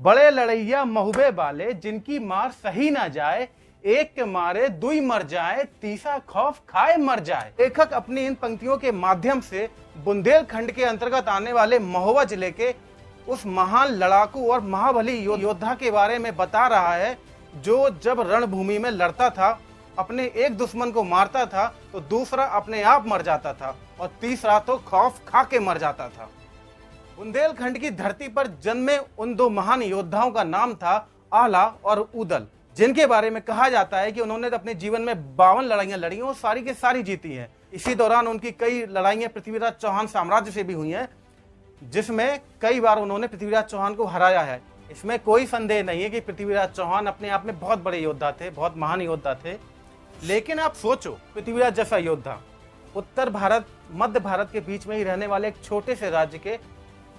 बड़े लड़ैया महुबे वाले जिनकी मार सही ना जाए, एक के मारे दुई मर जाए, तीसरा खौफ खाए मर जाए। लेखक अपनी इन पंक्तियों के माध्यम से बुंदेलखंड के अंतर्गत आने वाले महोबा जिले के उस महान लड़ाकू और महाबली योद्धा के बारे में बता रहा है, जो जब रणभूमि में लड़ता था, अपने एक दुश्मन को मारता था तो दूसरा अपने आप मर जाता था और तीसरा तो खौफ खा के मर जाता था। बुंदेलखंड की धरती पर जन्मे उन दो महान योद्धाओं का नाम था आला और उदल, जिनके बारे में कहा जाता है कि उन्होंने अपने जीवन में 52 लड़ाइयां लड़ी और सारी की सारी जीती हैं। इसी दौरान उनकी कई लड़ाइयां पृथ्वीराज चौहान साम्राज्य से भी हुई हैं, जिसमें कई बार उन्होंने पृथ्वीराज चौहान को हराया है। इसमें कोई संदेह नहीं है कि पृथ्वीराज चौहान अपने आप में बहुत बड़े योद्धा थे, बहुत महान योद्धा थे। लेकिन आप सोचो, पृथ्वीराज जैसा योद्धा उत्तर भारत मध्य भारत के बीच में ही रहने वाले एक छोटे से राज्य के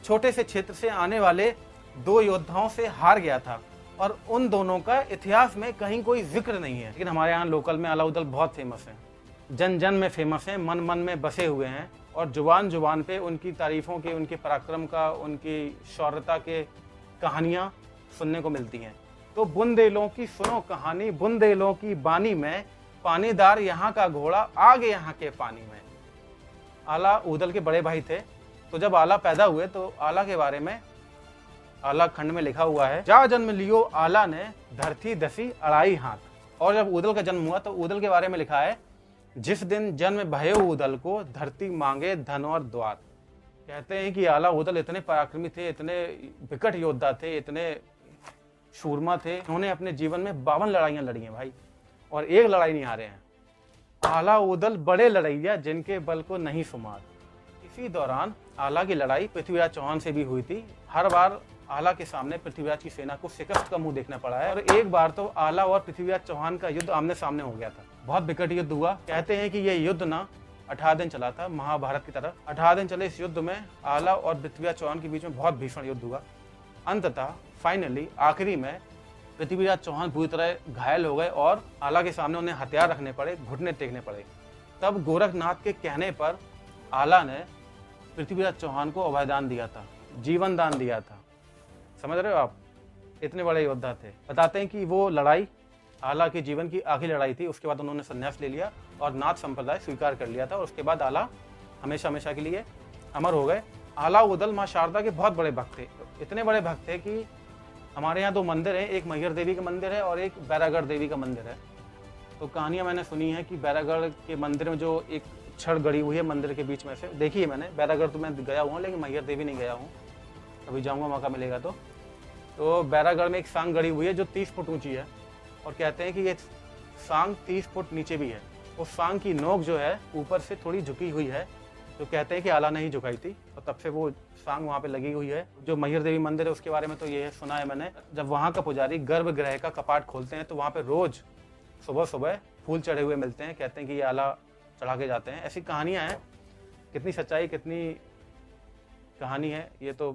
छोटे से क्षेत्र से आने वाले दो योद्धाओं से हार गया था, और उन दोनों का इतिहास में कहीं कोई जिक्र नहीं है। लेकिन हमारे यहाँ लोकल में आला उदल बहुत फेमस है, जन जन में फेमस है, मन मन में बसे हुए हैं, और जुबान जुबान पे उनकी तारीफों के, उनके पराक्रम का, उनकी शौर्यता के कहानियाँ सुनने को मिलती हैं। तो बुंदेलों की सुनो कहानी, बुंदेलों की बानी में, पानीदार यहाँ का घोड़ा आगे यहाँ के पानी में। आला उदल के बड़े भाई थे। तो जब आला पैदा हुए तो आला के बारे में आला खंड में लिखा हुआ है, जा जन्म लियो आला ने, धरती दसी अड़ाई हाथ। और जब उदल का जन्म हुआ तो उदल के बारे में लिखा है, जिस दिन जन्म भयो उदल को, धरती मांगे धन और द्वार। कहते हैं कि आला उदल इतने पराक्रमी थे, इतने विकट योद्धा थे, इतने शूरमा थे, उन्होंने अपने जीवन में 52 लड़ाइयां लड़ी हैं भाई, और एक लड़ाई नहीं हारे हैं। आला उदल बड़े लड़ैया जिनके बल को नहीं शुमार। इसी दौरान आला की लड़ाई पृथ्वीराज चौहान से भी हुई थी। हर बार आला के सामने पृथ्वीराज की सेना को शिकस्त का मुंह देखना पड़ा है, और एक बार तो आला और पृथ्वीराज चौहान का युद्ध आमने सामने हो गया था। बहुत विकट युद्ध हुआ। कहते हैं कि यह युद्ध ना 18 दिन चला था, महाभारत की तरह 18 दिन चले इस युद्ध में आला और पृथ्वीराज चौहान के बीच में बहुत भीषण युद्ध हुआ। अंततः फाइनली आखिरी में पृथ्वीराज चौहान पूरी तरह घायल हो गए और आला के सामने उन्हें हथियार रखने पड़े, घुटने टेकने पड़े। तब गोरखनाथ के कहने पर आला ने पृथ्वीराज चौहान को अभयदान दिया था, जीवन दान दिया था। समझ रहे हो आप, इतने बड़े योद्धा थे। बताते हैं कि वो लड़ाई आला के जीवन की आखिरी लड़ाई थी। उसके बाद उन्होंने संन्यास ले लिया और नाथ संप्रदाय स्वीकार कर लिया था, और उसके बाद आला हमेशा हमेशा के लिए अमर हो गए। आला उदल माँ शारदा के बहुत बड़े भक्त थे, इतने बड़े भक्त थे कि हमारे यहाँ 2 मंदिर हैं, एक मैहर देवी का मंदिर है और एक बैरागढ़ देवी का मंदिर है। तो कहानियाँ मैंने सुनी है कि बैरागढ़ के मंदिर में जो एक छड़ गड़ी हुई है मंदिर के बीच में से, देखी है मैंने। बैरागढ़ तो मैं गया हुआ हूँ, लेकिन मैहर देवी नहीं गया हूँ, अभी जाऊँगा मौका मिलेगा तो बैरागढ़ में एक सांग गड़ी हुई है जो 30 फुट ऊंची है, और कहते हैं कि ये सांग 30 फुट नीचे भी है। उस सांग की नोक जो है ऊपर से थोड़ी झुकी हुई है, तो कहते हैं कि आला ने ही झुकाई थी, और तब से वो सांग वहाँ पे लगी हुई है। जो मैहर देवी मंदिर है उसके बारे में तो ये सुना है मैंने, जब वहाँ का पुजारी गर्भगृह का कपाट खोलते हैं तो वहाँ पे रोज सुबह सुबह फूल चढ़े हुए मिलते हैं। कहते हैं कि ये आला चढ़ा के जाते हैं। ऐसी कहानियाँ हैं, कितनी सच्चाई कितनी कहानी है ये तो